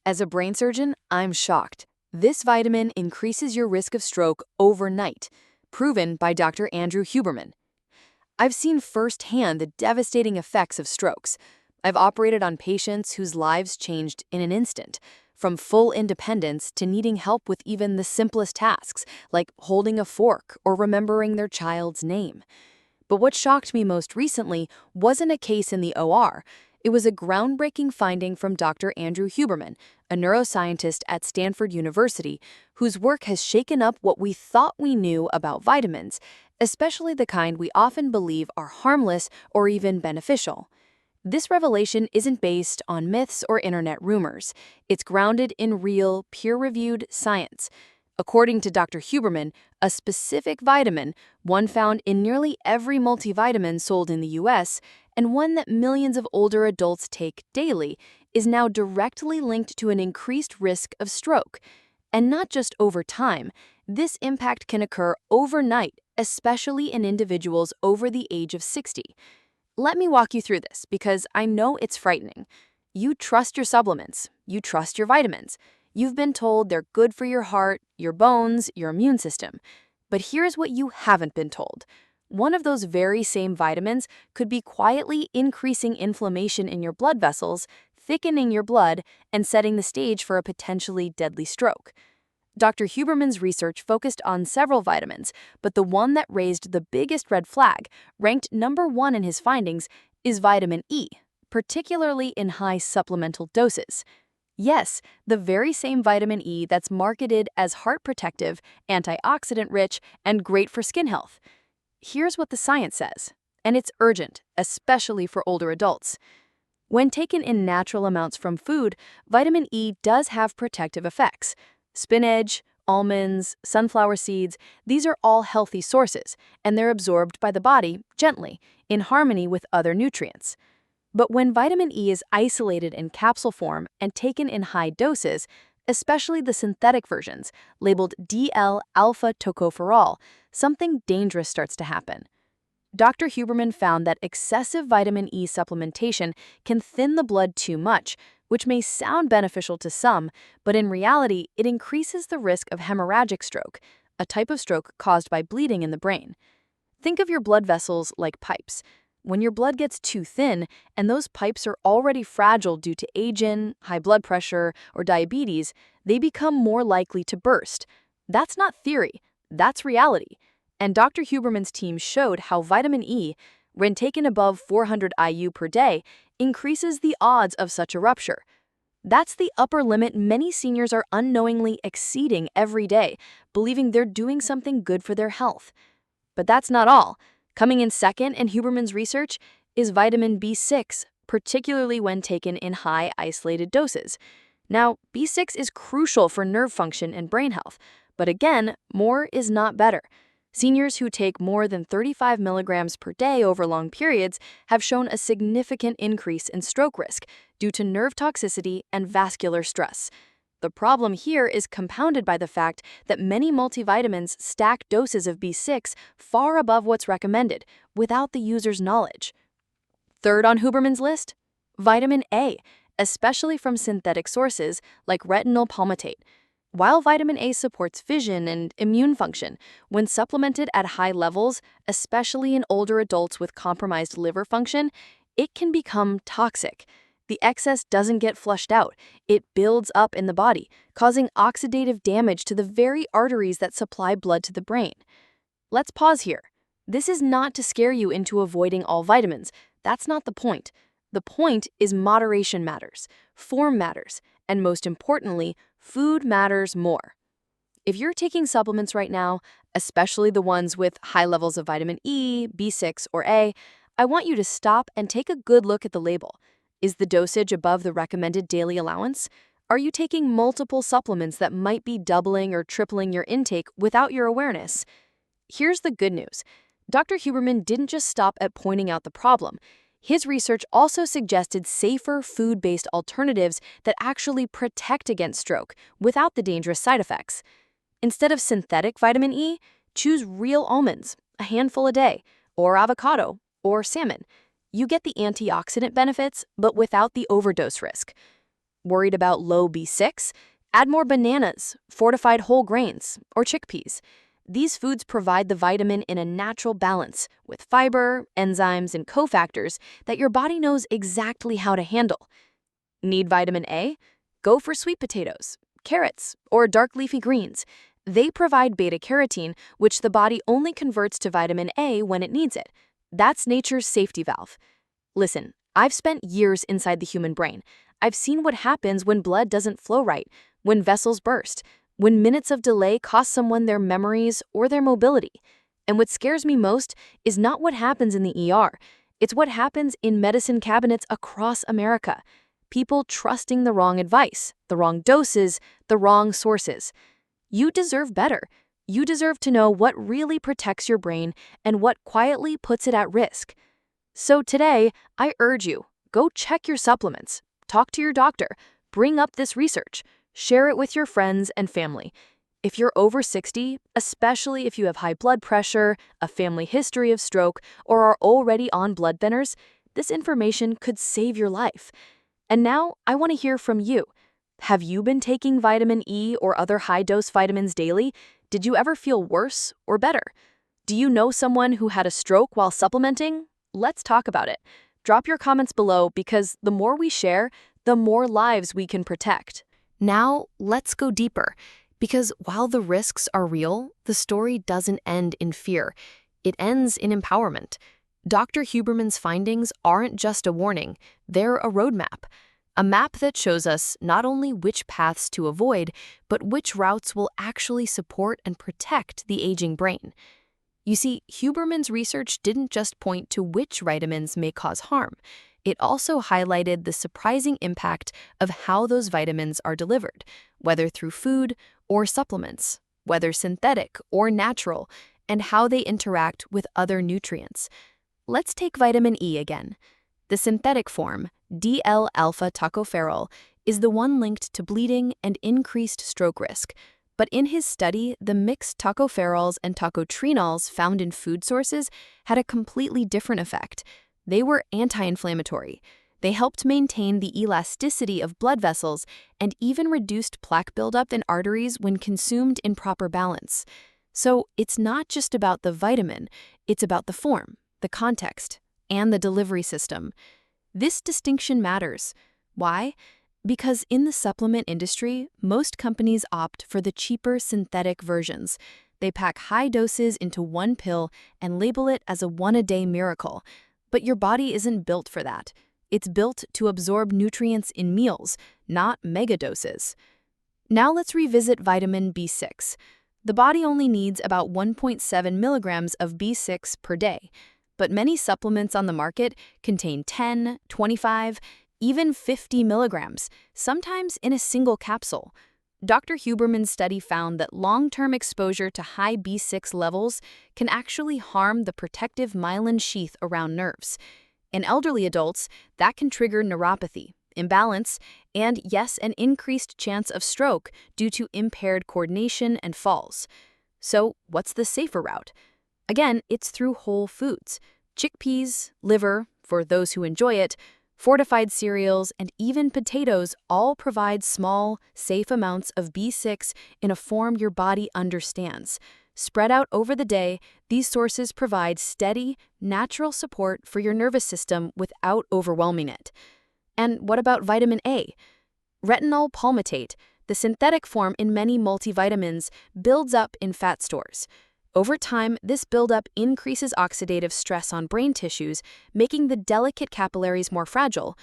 As a brain surgeon, I'm shocked. This vitamin increases your risk of stroke overnight, proven by Dr. Andrew Huberman. I've seen firsthand the devastating effects of strokes. I've operated on patients whose lives changed in an instant, from full independence to needing help with even the simplest tasks, like holding a fork or remembering their child's name. But what shocked me most recently wasn't a case in the OR. It was a groundbreaking finding from Dr. Andrew Huberman, a neuroscientist at Stanford University, whose work has shaken up what we thought we knew about vitamins, especially the kind we often believe are harmless or even beneficial. This revelation isn't based on myths or internet rumors. It's grounded in real, peer-reviewed science. According to Dr. Huberman, a specific vitamin, one found in nearly every multivitamin sold in the US, and one that millions of older adults take daily, is now directly linked to an increased risk of stroke. And not just over time, this impact can occur overnight, especially in individuals over the age of 60. Let me walk you through this because I know it's frightening. You trust your supplements, you trust your vitamins. You've been told they're good for your heart, your bones, your immune system. But here's what you haven't been told. One of those very same vitamins could be quietly increasing inflammation in your blood vessels, thickening your blood, and setting the stage for a potentially deadly stroke. Dr. Huberman's research focused on several vitamins, but the one that raised the biggest red flag, ranked #1 in his findings, is vitamin E, particularly in high supplemental doses. Yes, the very same vitamin E that's marketed as heart protective, antioxidant-rich, and great for skin health. Here's what the science says, and it's urgent, especially for older adults. When taken in natural amounts from food, vitamin E does have protective effects. Spinach, almonds, sunflower seeds, these are all healthy sources, and they're absorbed by the body gently, in harmony with other nutrients. But when vitamin E is isolated in capsule form and taken in high doses, especially the synthetic versions, labeled DL-alpha tocopherol, something dangerous starts to happen. Dr. Huberman found that excessive vitamin E supplementation can thin the blood too much, which may sound beneficial to some, but in reality, it increases the risk of hemorrhagic stroke, a type of stroke caused by bleeding in the brain. Think of your blood vessels like pipes. When your blood gets too thin, and those pipes are already fragile due to aging, high blood pressure, or diabetes, they become more likely to burst. That's not theory, that's reality. And Dr. Huberman's team showed how vitamin E, when taken above 400 IU per day, increases the odds of such a rupture. That's the upper limit many seniors are unknowingly exceeding every day, believing they're doing something good for their health. But that's not all. Coming in second in Huberman's research is vitamin B6, particularly when taken in high isolated doses. Now, B6 is crucial for nerve function and brain health, but again, more is not better. Seniors who take more than 35 milligrams per day over long periods have shown a significant increase in stroke risk due to nerve toxicity and vascular stress. The problem here is compounded by the fact that many multivitamins stack doses of B6 far above what's recommended, without the user's knowledge. Third on Huberman's list, vitamin A, especially from synthetic sources like retinol palmitate. While vitamin A supports vision and immune function, when supplemented at high levels, especially in older adults with compromised liver function, it can become toxic. The excess doesn't get flushed out. It builds up in the body, causing oxidative damage to the very arteries that supply blood to the brain. Let's pause here. This is not to scare you into avoiding all vitamins. That's not the point. The point is moderation matters, form matters, and most importantly, food matters more. If you're taking supplements right now, especially the ones with high levels of vitamin E, B6, or A, I want you to stop and take a good look at the label. Is the dosage above the recommended daily allowance? Are you taking multiple supplements that might be doubling or tripling your intake without your awareness? Here's the good news. Dr. Huberman didn't just stop at pointing out the problem. His research also suggested safer food-based alternatives that actually protect against stroke without the dangerous side effects. Instead of synthetic vitamin E, choose real almonds, a handful a day, or avocado, or salmon. You get the antioxidant benefits, but without the overdose risk. Worried about low B6? Add more bananas, fortified whole grains, or chickpeas. These foods provide the vitamin in a natural balance with fiber, enzymes, and cofactors that your body knows exactly how to handle. Need vitamin A? Go for sweet potatoes, carrots, or dark leafy greens. They provide beta-carotene, which the body only converts to vitamin A when it needs it. That's nature's safety valve. Listen, I've spent years inside the human brain. I've seen what happens when blood doesn't flow right, when vessels burst, when minutes of delay cost someone their memories or their mobility. And what scares me most is not what happens in the ER. It's what happens in medicine cabinets across America. People trusting the wrong advice, the wrong doses, the wrong sources. You deserve better. You deserve to know what really protects your brain and what quietly puts it at risk. So today, I urge you, go check your supplements, talk to your doctor, bring up this research, share it with your friends and family. If you're over 60, especially if you have high blood pressure, a family history of stroke, or are already on blood thinners, this information could save your life. And now, I want to hear from you. Have you been taking vitamin E or other high-dose vitamins daily? Did you ever feel worse or better? Do you know someone who had a stroke while supplementing? Let's talk about it. Drop your comments below because the more we share, the more lives we can protect. Now, let's go deeper. Because while the risks are real, the story doesn't end in fear. It ends in empowerment. Dr. Huberman's findings aren't just a warning, they're a roadmap. A map that shows us not only which paths to avoid, but which routes will actually support and protect the aging brain. You see, Huberman's research didn't just point to which vitamins may cause harm. It also highlighted the surprising impact of how those vitamins are delivered, whether through food or supplements, whether synthetic or natural, and how they interact with other nutrients. Let's take vitamin E again. The synthetic form, DL-alpha tocopherol, is the one linked to bleeding and increased stroke risk. But in his study, the mixed tocopherols and tocotrienols found in food sources had a completely different effect. They were anti-inflammatory. They helped maintain the elasticity of blood vessels and even reduced plaque buildup in arteries when consumed in proper balance. So it's not just about the vitamin, it's about the form, the context, and the delivery system. This distinction matters. Why? Because in the supplement industry, most companies opt for the cheaper synthetic versions. They pack high doses into one pill and label it as a one-a-day miracle. But your body isn't built for that. It's built to absorb nutrients in meals, not megadoses. Now let's revisit vitamin B6. The body only needs about 1.7 milligrams of B6 per day. But many supplements on the market contain 10, 25, even 50 milligrams, sometimes in a single capsule. Dr. Huberman's study found that long-term exposure to high B6 levels can actually harm the protective myelin sheath around nerves. In elderly adults, that can trigger neuropathy, imbalance, and yes, an increased chance of stroke due to impaired coordination and falls. So, what's the safer route? Again, it's through whole foods. Chickpeas, liver, for those who enjoy it, fortified cereals, and even potatoes all provide small, safe amounts of B6 in a form your body understands. Spread out over the day, these sources provide steady, natural support for your nervous system without overwhelming it. And what about vitamin A? Retinol palmitate, the synthetic form in many multivitamins, builds up in fat stores. Over time, this buildup increases oxidative stress on brain tissues, making the delicate capillaries more fragile.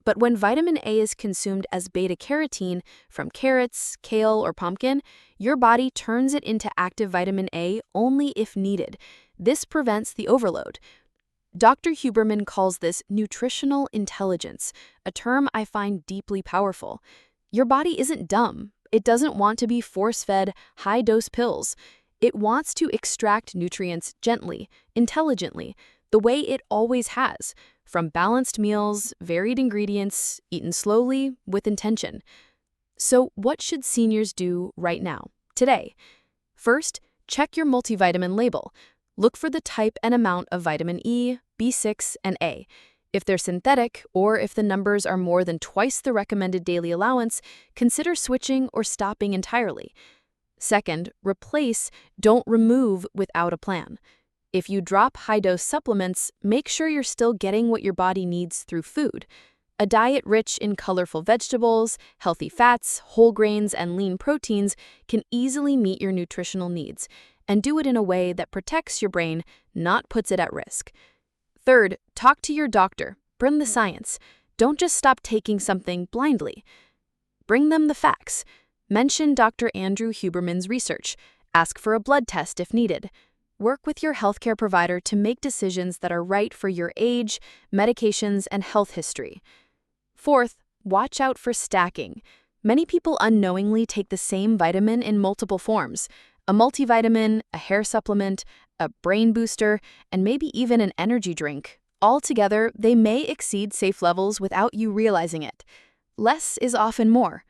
But when vitamin A is consumed as beta-carotene from carrots, kale, or pumpkin, your body turns it into active vitamin A only if needed. This prevents the overload. Dr. Huberman calls this nutritional intelligence, a term I find deeply powerful. Your body isn't dumb. It doesn't want to be force-fed, high-dose pills. It wants to extract nutrients gently, intelligently, the way it always has, from balanced meals, varied ingredients, eaten slowly, with intention. So what should seniors do right now, today? First, check your multivitamin label. Look for the type and amount of vitamin E, B6, and A. If they're synthetic, or if the numbers are more than twice the recommended daily allowance, consider switching or stopping entirely. Second, replace, don't remove without a plan. If you drop high-dose supplements, make sure you're still getting what your body needs through food. A diet rich in colorful vegetables, healthy fats, whole grains, and lean proteins can easily meet your nutritional needs, and do it in a way that protects your brain, not puts it at risk. Third, talk to your doctor. Bring the science. Don't just stop taking something blindly. Bring them the facts. Mention Dr. Andrew Huberman's research. Ask for a blood test if needed. Work with your healthcare provider to make decisions that are right for your age, medications, and health history. Fourth, watch out for stacking. Many people unknowingly take the same vitamin in multiple forms: a multivitamin, a hair supplement, a brain booster, and maybe even an energy drink. Altogether, they may exceed safe levels without you realizing it. Less is often more.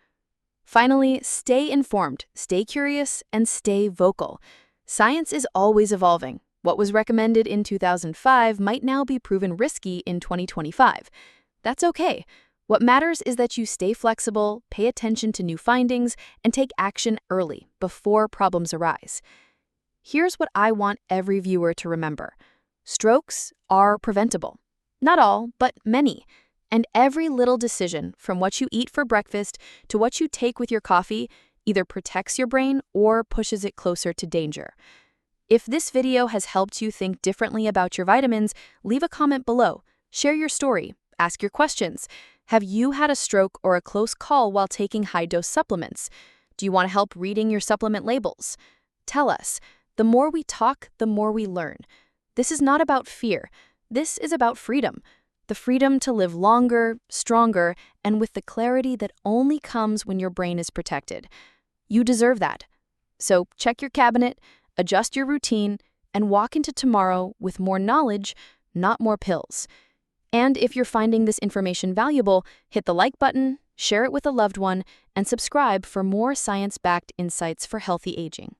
Finally, stay informed, stay curious, and stay vocal. Science is always evolving. What was recommended in 2005 might now be proven risky in 2025. That's okay. What matters is that you stay flexible, pay attention to new findings, and take action early, before problems arise. Here's what I want every viewer to remember. Strokes are preventable. Not all, but many. And every little decision, from what you eat for breakfast to what you take with your coffee, either protects your brain or pushes it closer to danger. If this video has helped you think differently about your vitamins, leave a comment below. Share your story. Ask your questions. Have you had a stroke or a close call while taking high-dose supplements? Do you want to help reading your supplement labels? Tell us. The more we talk, the more we learn. This is not about fear. This is about freedom. The freedom to live longer, stronger, and with the clarity that only comes when your brain is protected. You deserve that. So check your cabinet, adjust your routine, and walk into tomorrow with more knowledge, not more pills. And if you're finding this information valuable, hit the like button, share it with a loved one, and subscribe for more science-backed insights for healthy aging.